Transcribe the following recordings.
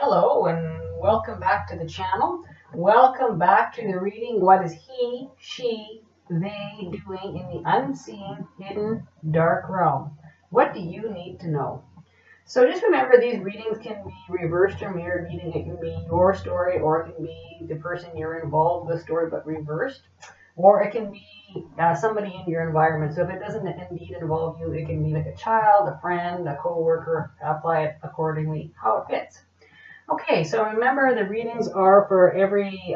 Hello and welcome back to the channel. Welcome back to the reading. What is he, she, they doing in the unseen, hidden, dark realm? What do you need to know? So just remember, these readings can be reversed or mirrored, meaning it can be your story or it can be the person you're involved with story but reversed, or it can be somebody in your environment. So if it doesn't indeed involve you, it can be like a child, a friend, a co-worker. Apply it accordingly, how it fits. Okay, so remember the readings are for every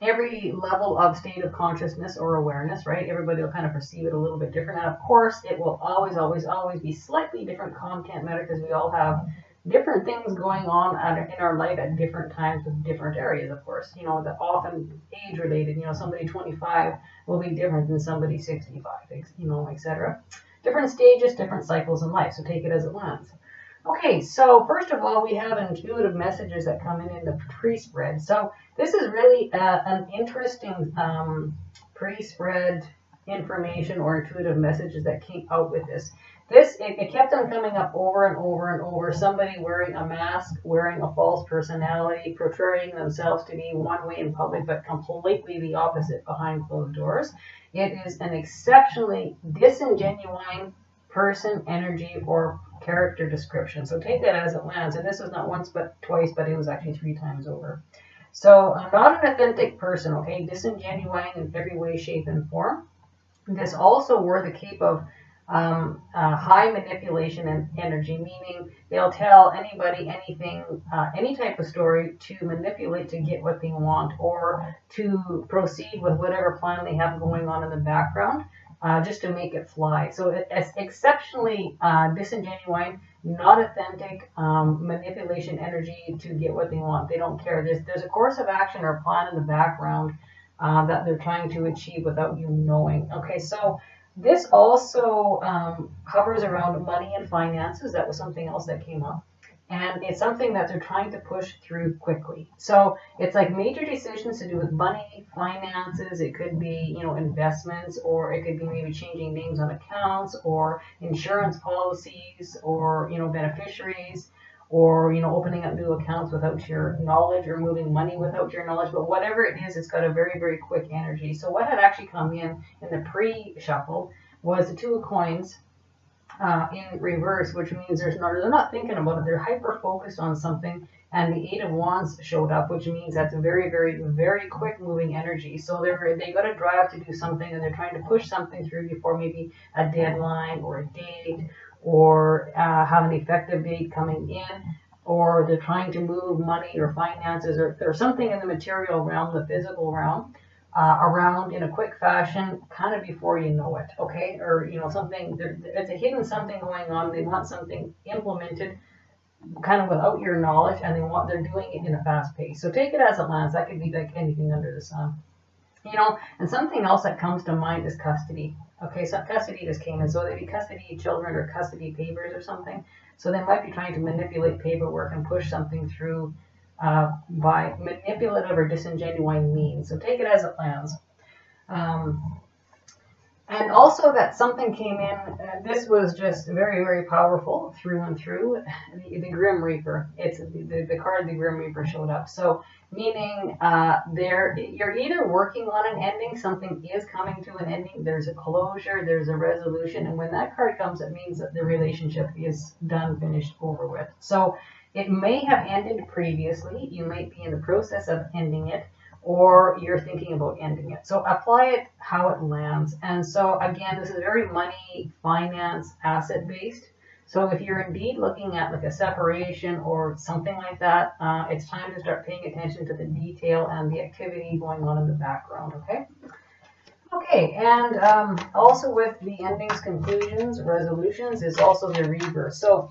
level of state of consciousness or awareness, right? Everybody will kind of perceive it a little bit different. And of course, it will always be slightly different content matter because we all have different things going on in our life at different times with different areas, of course. You know, that often age related. You know, somebody 25 will be different than somebody 65, you know, etc. Different stages, different cycles in life. So take it as it lands. Okay, so first of all, we have intuitive messages that come in the pre-spread. So this is really an interesting pre-spread information or intuitive messages that came out with this. It kept on coming up over and over and over. Somebody wearing a mask, wearing a false personality, portraying themselves to be one way in public, but completely the opposite behind closed doors. It is an exceptionally disingenuine person, energy, or character description. So take that as it lands. And this was not once but twice, but it was actually 3 times over. So not an authentic person, okay? Disingenuine in every way, shape, and form. This also wore the cape of high manipulation and energy, meaning they'll tell anybody anything, any type of story to manipulate to get what they want or to proceed with whatever plan they have going on in the background. Just to make it fly. So it's exceptionally disingenuine, not authentic, manipulation energy to get what they want. They don't care. There's a course of action or plan in the background that they're trying to achieve without you knowing. Okay, so this also hovers around money and finances. That was something else that came up. And it's something that they're trying to push through quickly. So it's like major decisions to do with money, finances. It could be, you know, investments, or it could be maybe changing names on accounts, or insurance policies, or, you know, beneficiaries, or, you know, opening up new accounts without your knowledge, or moving money without your knowledge. But whatever it is, it's got a very, very quick energy. So what had actually come in the pre-shuffle was the 2 of coins. In reverse, which means they're not thinking about it. They're hyper focused on something, and the 8 of Wands showed up, which means that's a very, very, very quick moving energy. So they got to drive to do something, and they're trying to push something through before maybe a deadline or a date, or have an effective date coming in, or they're trying to move money or finances or something in the material realm, the physical realm. Around in a quick fashion, kind of before you know it, okay? Or, you know, something, it's a hidden something going on. They want something implemented kind of without your knowledge, and they're doing it in a fast pace. So take it as it lands. That could be like anything under the sun. You know, and something else that comes to mind is custody. Okay, so custody just came in. So they'd be custody children or custody papers or something. So they might be trying to manipulate paperwork and push something through by manipulative or disingenuine means. So take it as it lands. And also that something came in, this was just very, very powerful through and through, the Grim Reaper. It's the card, the Grim Reaper showed up. So meaning you're either working on an ending, something is coming to an ending, there's a closure, there's a resolution, and when that card comes, it means that the relationship is done, finished, over with. So it may have ended previously. You might be in the process of ending it, or you're thinking about ending it. So apply it how it lands. And so again, this is very money, finance, asset based. So if you're indeed looking at like a separation or something like that, it's time to start paying attention to the detail and the activity going on in the background, okay? Okay, and also with the endings, conclusions, resolutions is also the reverse. So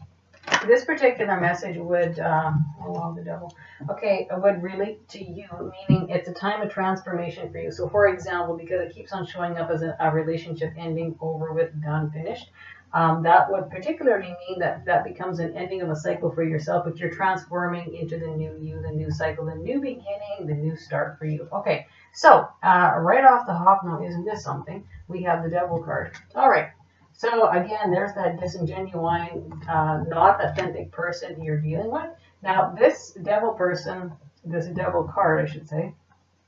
this particular message would, the devil, okay, would relate to you, meaning it's a time of transformation for you. So for example, because it keeps on showing up as a relationship ending, over with, done, finished, that would particularly mean that becomes an ending of a cycle for yourself, but you're transforming into the new you, the new cycle, the new beginning, the new start for you. Okay, so right off the hop, now isn't this something? We have the Devil card. All right. So again, there's that disingenuine, not authentic person you're dealing with. Now, this devil person, this devil card, I should say,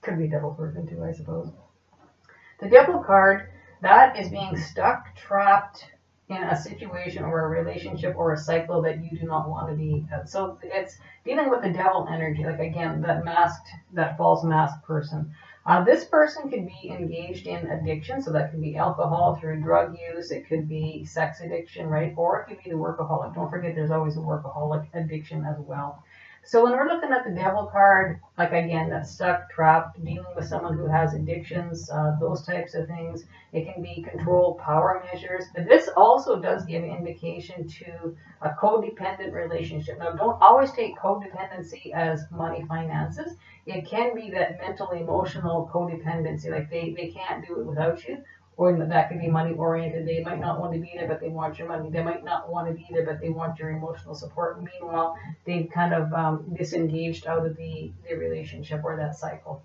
could be devil person too, I suppose. The devil card, that is being stuck, trapped in a situation or a relationship or a cycle that you do not want to be. So it's dealing with the devil energy, like again, that masked, that false masked person. This person could be engaged in addiction, so that could be alcohol through drug use, it could be sex addiction, right? Or it could be the workaholic. Don't forget there's always a workaholic addiction as well. So when we're looking at the devil card, like again, that's stuck, trapped, dealing with someone who has addictions, those types of things. It can be control, power measures. But this also does give indication to a codependent relationship. Now, don't always take codependency as money, finances. It can be that mental, emotional codependency, like they can't do it without you. Or that could be money oriented. They might not want to be there, but they want your money. They might not want to be there, but they want your emotional support. Meanwhile, they've kind of disengaged out of the relationship or that cycle.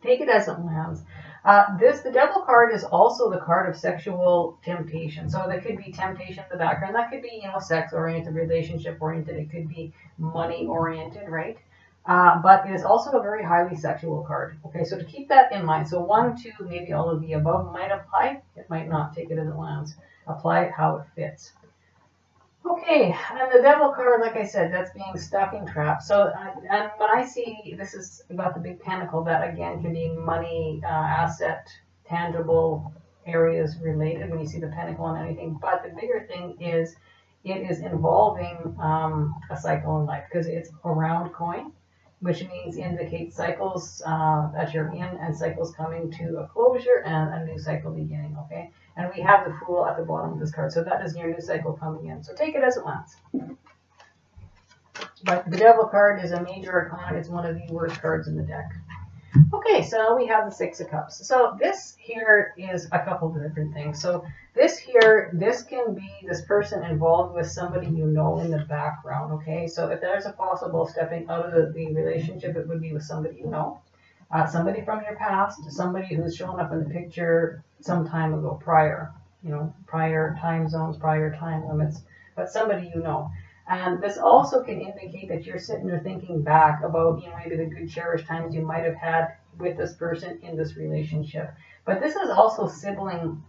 Take it as it lands. The devil card is also the card of sexual temptation. So there could be temptation in the background. That could be, sex oriented, relationship oriented. It could be money oriented, right? But it is also a very highly sexual card. Okay, so to keep that in mind. So 1, 2, maybe all of the above might apply. It might not. Take it as it lands. Apply it how it fits. Okay, and the devil card, like I said, that's being stuck and trapped. So, and when I see, this is about the big pentacle, that again can be money, asset, tangible areas related when you see the pentacle on anything. But the bigger thing is it is involving a cycle in life because it's a round coin, which means indicates cycles that you're in and cycles coming to a closure and a new cycle beginning, okay? And we have the Fool at the bottom of this card, so that is your new cycle coming in. So take it as it lands. But the Devil card is a major arcana. It's one of the worst cards in the deck. Okay, so we have the Six of Cups. So this here is a couple of different things. So this here, this can be this person involved with somebody you know in the background, okay? So if there's a possible stepping out of the relationship, it would be with somebody you know. Somebody from your past, somebody who's shown up in the picture some time ago, prior time zones, prior time limits, but somebody you know. And this also can indicate that you're sitting there thinking back about, maybe the good cherished times you might have had with this person in this relationship. But this is also sibling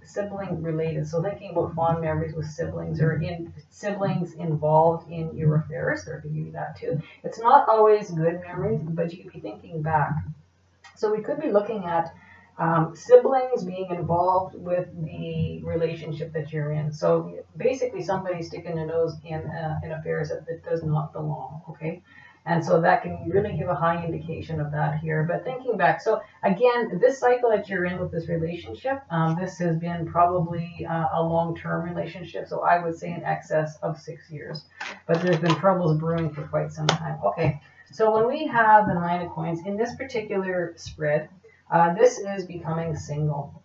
related. So thinking about fond memories with siblings or siblings involved in your affairs, there could be that too. It's not always good memories, but you could be thinking back. So we could be looking at siblings being involved with the relationship that you're in. So basically somebody sticking their nose in affairs that does not belong, okay? And so that can really give a high indication of that here. But thinking back, so again, this cycle that you're in with this relationship, this has been probably a long-term relationship. So I would say in excess of 6 years. But there's been troubles brewing for quite some time. Okay, so when we have the Nine of Coins, in this particular spread, this is becoming single,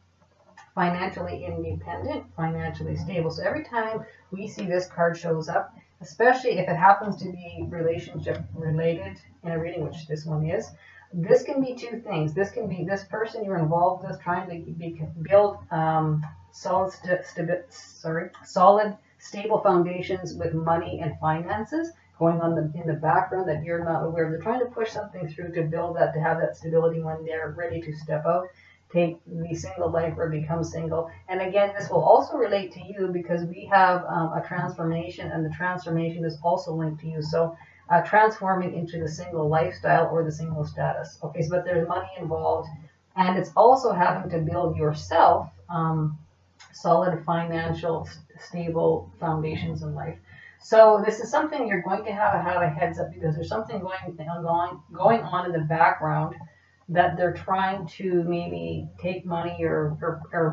financially independent, financially stable. So every time we see this card shows up, especially if it happens to be relationship related in a reading, which this one is, this can be two things. This can be this person you're involved with trying to build solid, stable foundations with money and finances going on in the background that you're not aware of. They're trying to push something through to build that, to have that stability when they're ready to step out, take the single life or become single. And again, this will also relate to you because we have a transformation, and the transformation is also linked to you. So transforming into the single lifestyle or the single status. Okay, so but there's money involved, and it's also having to build yourself solid financial stable foundations in life. So this is something you're going to have a heads up because there's something going on in the background that they're trying to maybe take money or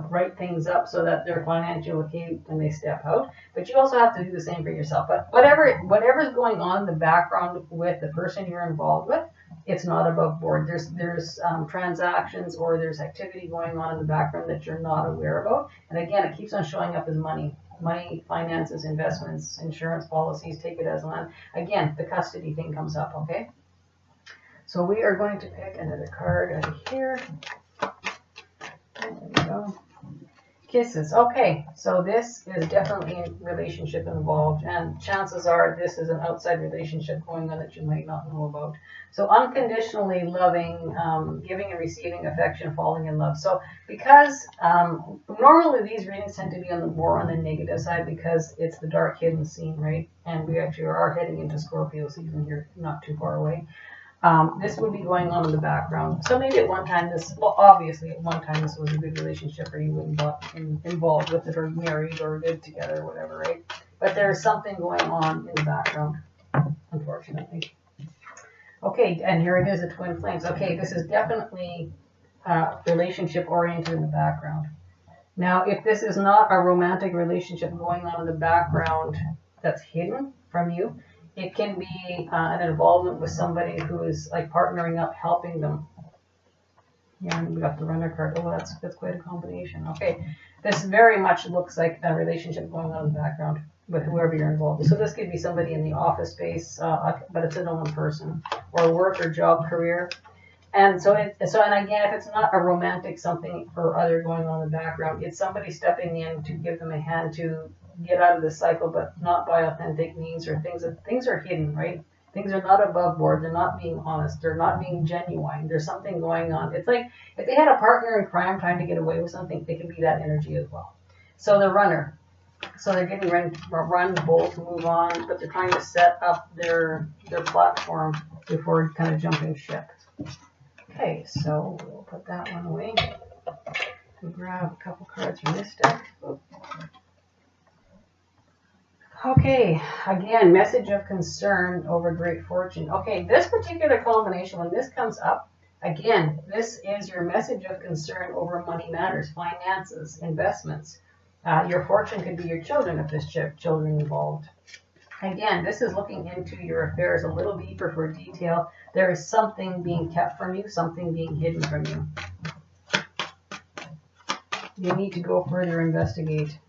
write things up so that they're financially okay when they step out. But you also have to do the same for yourself. But whatever's going on in the background with the person you're involved with, it's not above board. There's transactions or there's activity going on in the background that you're not aware about. And again, it keeps on showing up as money, finances, investments, insurance policies. Take it as land. Again, the custody thing comes up. Okay. So we are going to pick another card out of here. There we go. Kisses. Okay, so this is definitely a relationship involved, and chances are this is an outside relationship going on that you might not know about. So unconditionally loving, giving and receiving affection, falling in love. So because normally these readings tend to be more on the negative side because it's the dark hidden scene, right? And we actually are heading into Scorpio season here, not too far away. This would be going on in the background. So maybe at one time obviously at one time this was a good relationship, or you wouldn't be involved with it, or married, or lived together, or whatever, right? But there's something going on in the background, unfortunately. Okay, and here it is, the twin flames. Okay, this is definitely relationship oriented in the background. Now, if this is not a romantic relationship going on in the background that's hidden from you, it can be an involvement with somebody who is like partnering up, helping them. Yeah, and we got the runner card. Oh, that's quite a combination. Okay, this very much looks like a relationship going on in the background with whoever you're involved with. So this could be somebody in the office space, but it's a known person, or work or job, career. And so again, if it's not a romantic something or other going on in the background, it's somebody stepping in to give them a hand to get out of the cycle, but not by authentic means, or things are hidden, right? Things are not above board. They're not being honest. They're not being genuine. There's something going on. It's like if they had a partner in crime trying to get away with something, they could be that energy as well. So the runner. So they're getting ready to run, bolt, move on, but they're trying to set up their platform before kind of jumping ship. Okay, so we'll put that one away. We'll grab a couple cards from this deck. Okay, again, message of concern over great fortune. Okay, this particular combination, when this comes up, again, this is your message of concern over money matters, finances, investments. Your fortune could be your children if there's children involved. Again, this is looking into your affairs a little deeper for detail. There is something being kept from you, something being hidden from you. You need to go further investigate.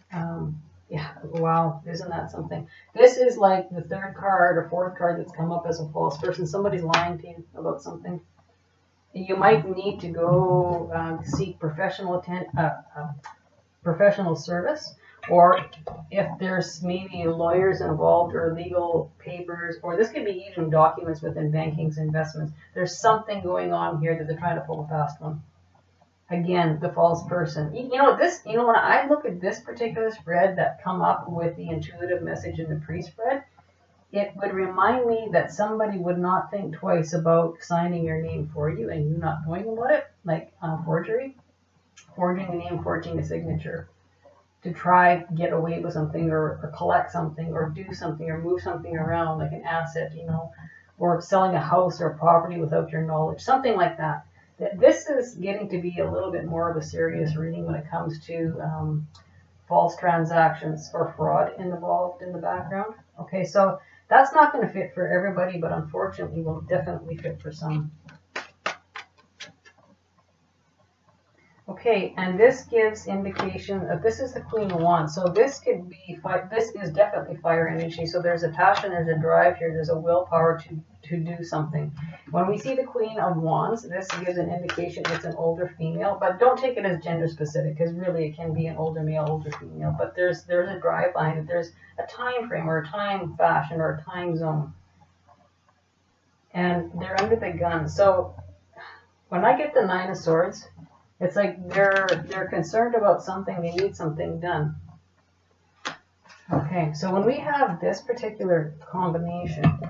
Yeah, wow, isn't that something? This is like the third card or fourth card that's come up as a false person. Somebody's lying to you about something. You might need to go seek professional service, or if there's maybe lawyers involved or legal papers, or this could be even documents within bankings, investments. There's something going on here that they're trying to pull a fast one. Again, the false person. When I look at this particular spread that come up with the intuitive message in the pre-spread, it would remind me that somebody would not think twice about signing your name for you and you not knowing about it, like forgery, forging a name, forging a signature, to try to get away with something, or collect something, or do something, or move something around, like an asset, or selling a house or a property without your knowledge, something like that. This is getting to be a little bit more of a serious reading when it comes to false transactions or fraud involved in the background. Okay, so that's not going to fit for everybody, but unfortunately will definitely fit for some. Okay, and this gives indication that this is the Queen of Wands. So this could be, this is definitely fire energy. So there's a passion, there's a drive here, there's a willpower to do something. When we see the Queen of Wands, this gives an indication it's an older female, but don't take it as gender specific, because really it can be an older male, older female. But there's a drive behind it. There's a time frame, or a time fashion, or a time zone. And they're under the gun. So when I get the Nine of Swords, it's like they're concerned about something, they need something done. Okay, so when we have this particular combination,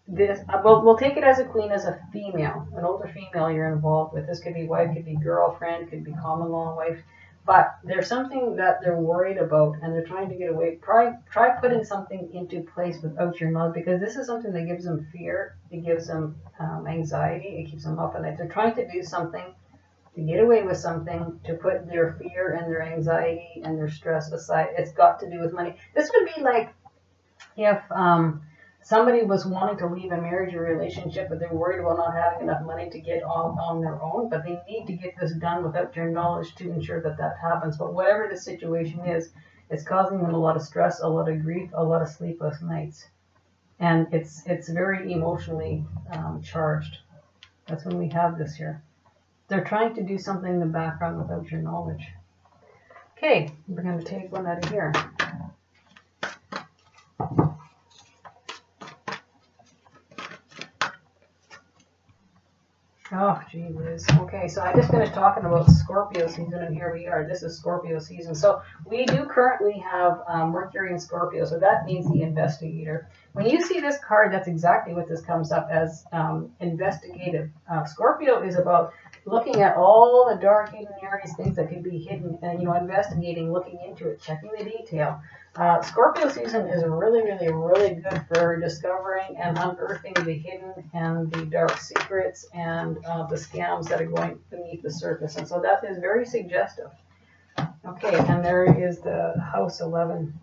we'll take it as a queen, as a female, an older female you're involved with. This could be wife, could be girlfriend, could be common law wife. But there's something that they're worried about, and they're trying to get away. Try putting something into place without your knowledge, because this is something that gives them fear, it gives them anxiety, it keeps them up at night. They're trying to do something to get away with something, to put their fear and their anxiety and their stress aside. It's got to do with money. This would be like if somebody was wanting to leave a marriage or relationship, but they're worried about not having enough money to get on their own, but they need to get this done without your knowledge to ensure that happens. But whatever the situation is, it's causing them a lot of stress, a lot of grief, a lot of sleepless nights. And it's very emotionally charged. That's when we have this here. They're trying to do something in the background without your knowledge. Okay, we're going to take one out of here. Oh, gee whiz. Okay, so I just finished talking about Scorpio season, and here we are. This is Scorpio season. So we do currently have Mercury in Scorpio, so that means the investigator. When you see this card, that's exactly what this comes up as, investigative. Scorpio is about looking at all the dark hidden areas, things that could be hidden, and, you know, investigating, looking into it, checking the detail. Scorpio season is really, really, really good for discovering and unearthing the hidden and the dark secrets and the scams that are going beneath the surface. And so that is very suggestive. Okay, and there is the house 11.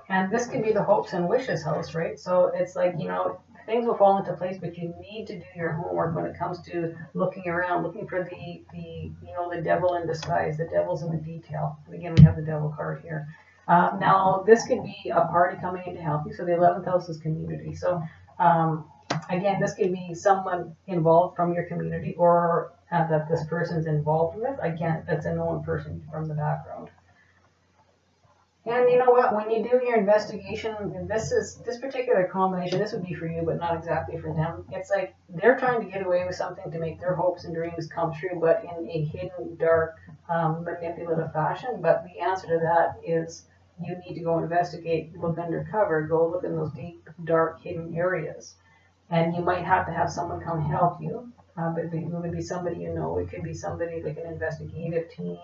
And this could be the hopes and wishes house, right? So it's like, you know, things will fall into place, but you need to do your homework when it comes to looking around, looking for the you know, the devil in disguise. The devil's in the detail. And again, we have the devil card here. Now, this could be a party coming in to help you. So the 11th house is community. So again, this could be someone involved from your community, or that this person's involved with. Again, that's a known person from the background. And you know what? When you do your investigation, this particular combination, this would be for you, but not exactly for them. It's like they're trying to get away with something to make their hopes and dreams come true, but in a hidden, dark, manipulative fashion. But the answer to that is you need to go investigate, look undercover, go look in those deep, dark, hidden areas. And you might have to have someone come help you. But it would be somebody you know. It could be somebody like an investigative team,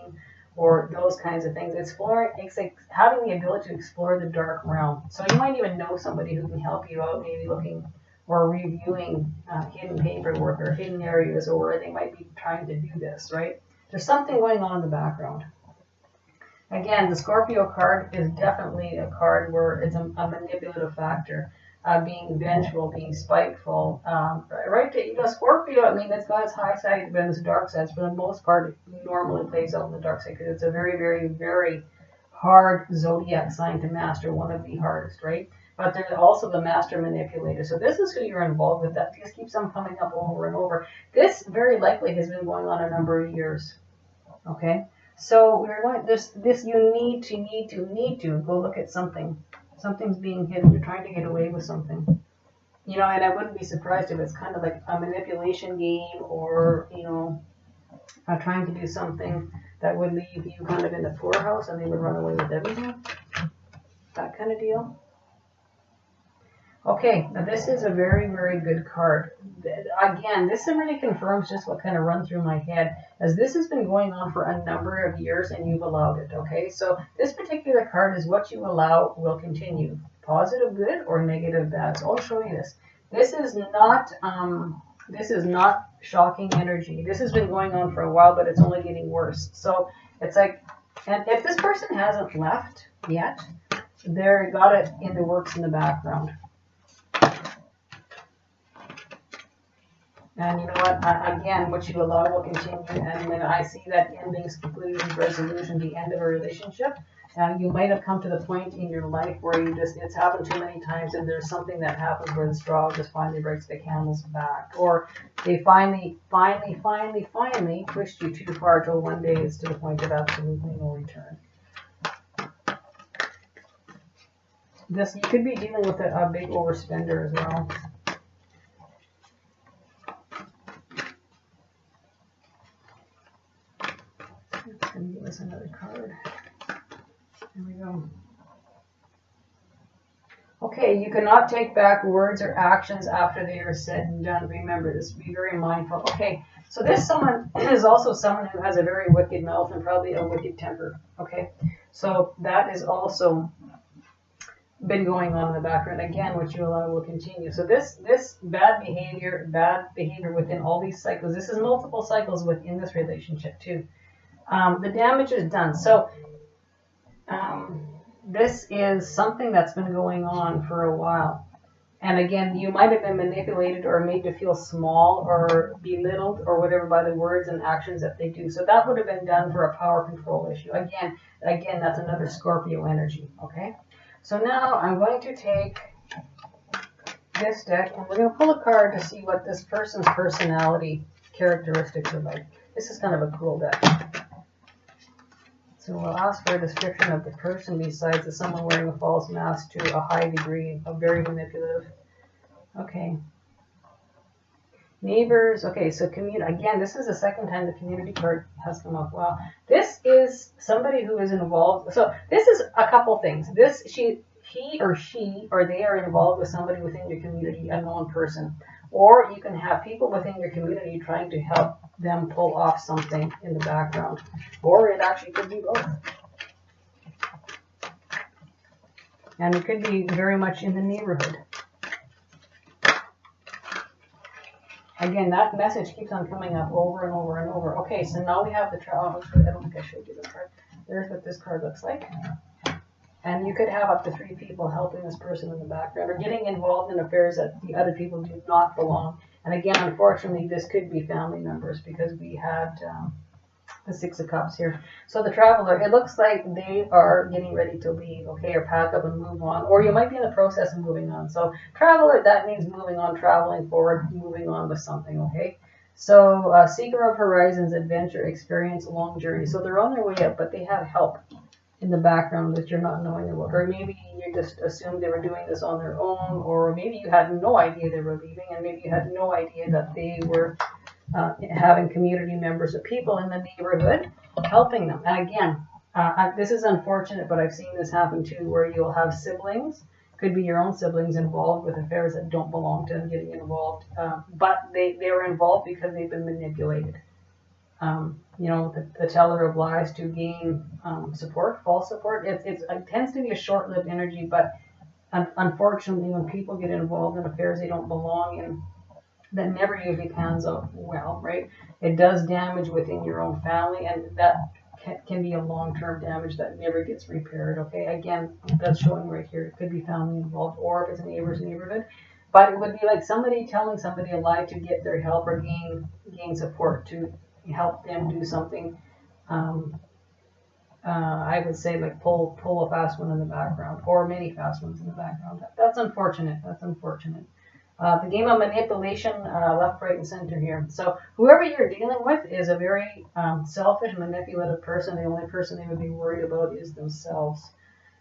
or those kinds of things. It's like having the ability to explore the dark realm. So you might even know somebody who can help you out, maybe looking or reviewing hidden paperwork or hidden areas, or they might be trying to do this, right? There's something going on in the background. Again, the Scorpio card is definitely a card where it's a manipulative factor. Being vengeful, being spiteful, right? You know, Scorpio, I mean, it's got its high side and its dark sides. For the most part, it normally plays out in the dark side because it's a very, very, very hard zodiac sign to master, one of the hardest, right? But there's also the master manipulator. So this is who you're involved with. That just keeps on coming up over and over. This very likely has been going on a number of years. Okay, so we're going. This you need to go look at something. Something's being hidden. You're trying to get away with something. You know, and I wouldn't be surprised if it's kind of like a manipulation game, or, you know, trying to do something that would leave you kind of in the poorhouse and they would run away with everything. That kind of deal. Okay, now this is a very, very good card. Again, this really confirms just what kind of run through my head, as this has been going on for a number of years and you've allowed it, okay? So this particular card is what you allow will continue. Positive good or negative bad. So I'll show you this. This is not shocking energy. This has been going on for a while, but it's only getting worse. So it's like, and if this person hasn't left yet, they've got it in the works in the background. And you know what? Again, what you allow will continue. And when I see that endings, conclusions, resolution, the end of a relationship, you might have come to the point in your life where it's happened too many times, and there's something that happens where the straw just finally breaks the camel's back, or they finally pushed you too far till one day it's to the point of absolutely no return. You could be dealing with a big overspender as well. Going to give us another card. There we go. Okay, you cannot take back words or actions after they are said and done. Remember this. Be very mindful. Okay, so this someone is also someone who has a very wicked mouth and probably a wicked temper. Okay, so that is also been going on in the background. Again, what you allow will continue. So this bad behavior within all these cycles. This is multiple cycles within this relationship too. The damage is done. So this is something that's been going on for a while. And again, you might have been manipulated or made to feel small or belittled or whatever by the words and actions that they do. So that would have been done for a power control issue. Again, that's another Scorpio energy. Okay. So now I'm going to take this deck and we're going to pull a card to see what this person's personality characteristics are like. This is kind of a cool deck. So we'll ask for a description of the person besides the someone wearing a false mask to a high degree of very manipulative. Okay. Neighbors. Okay, so again, this is the second time the community card has come up. Wow. This is somebody who is involved. So this is a couple things. He or she or they are involved with somebody within your community, a known person. Or you can have people within your community trying to help them pull off something in the background. Or it actually could be both. And it could be very much in the neighborhood. Again, that message keeps on coming up over and over and over. Okay, so now we have the travel. I don't think I showed you this card. There's what this card looks like. And you could have up to 3 people helping this person in the background or getting involved in affairs that the other people do not belong. And again, unfortunately, this could be family members because we had the 6 of Cups here. So the traveler, it looks like they are getting ready to leave, okay, or pack up and move on. Or you might be in the process of moving on. So traveler, that means moving on, traveling forward, moving on with something, okay? So seeker of horizons, adventure, experience, long journey. So they're on their way up, but they have help in the background that you're not knowing about, or maybe you just assumed they were doing this on their own, or maybe you had no idea they were leaving, and maybe you had no idea that they were having community members or people in the neighborhood helping them. And again, this is unfortunate, but I've seen this happen too, where you'll have siblings, could be your own siblings, involved with affairs that don't belong to them getting involved, but they were involved because they've been manipulated. You know, the teller of lies to gain support, false support. It tends to be a short-lived energy, but unfortunately, when people get involved in affairs they don't belong in, that never usually pans out well, right? It does damage within your own family, and that can be a long-term damage that never gets repaired, okay? Again, that's showing right here. It could be family involved, or if it's a neighbor's neighborhood. But it would be like somebody telling somebody a lie to get their help or gain support, to help them do something. I would say like pull a fast one in the background, or many fast ones in the background. That's unfortunate. That's unfortunate. The game of manipulation, left, right, and center here. So whoever you're dealing with is a very selfish, manipulative person. The only person they would be worried about is themselves.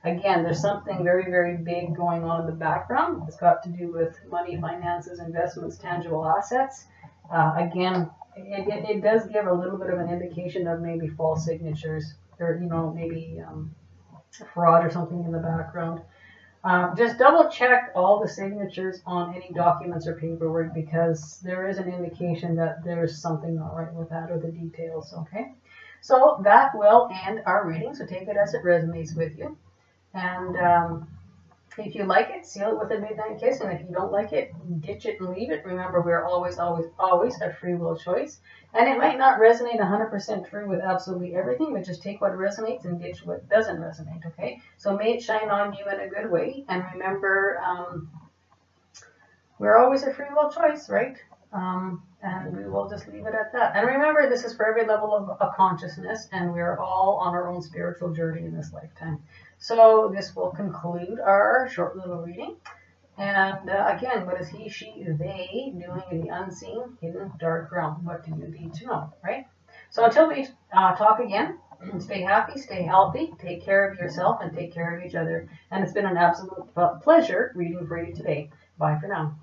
Again, there's something very, very big going on in the background. It's got to do with money, finances, investments, tangible assets. Again, it does give a little bit of an indication of maybe false signatures, or maybe fraud or something in the background. Just double check all the signatures on any documents or paperwork, because there is an indication that there's something not right with that, or the details, okay? So that will end our reading, so take it as it resonates with you. And if you like it, seal it with a midnight kiss, and if you don't like it, ditch it and leave it. Remember, we're always, always, always a free will choice. And it might not resonate 100% true with absolutely everything, but just take what resonates and ditch what doesn't resonate, okay? So may it shine on you in a good way. And remember, we're always a free will choice, right? And we will just leave it at that. And remember, this is for every level of consciousness, and we're all on our own spiritual journey in this lifetime. So this will conclude our short little reading. And again, what is he, she, they doing in the unseen, hidden, dark realm? What do you need to know, right? So until we talk again, stay happy, stay healthy, take care of yourself, and take care of each other. And it's been an absolute pleasure reading for you today. Bye for now.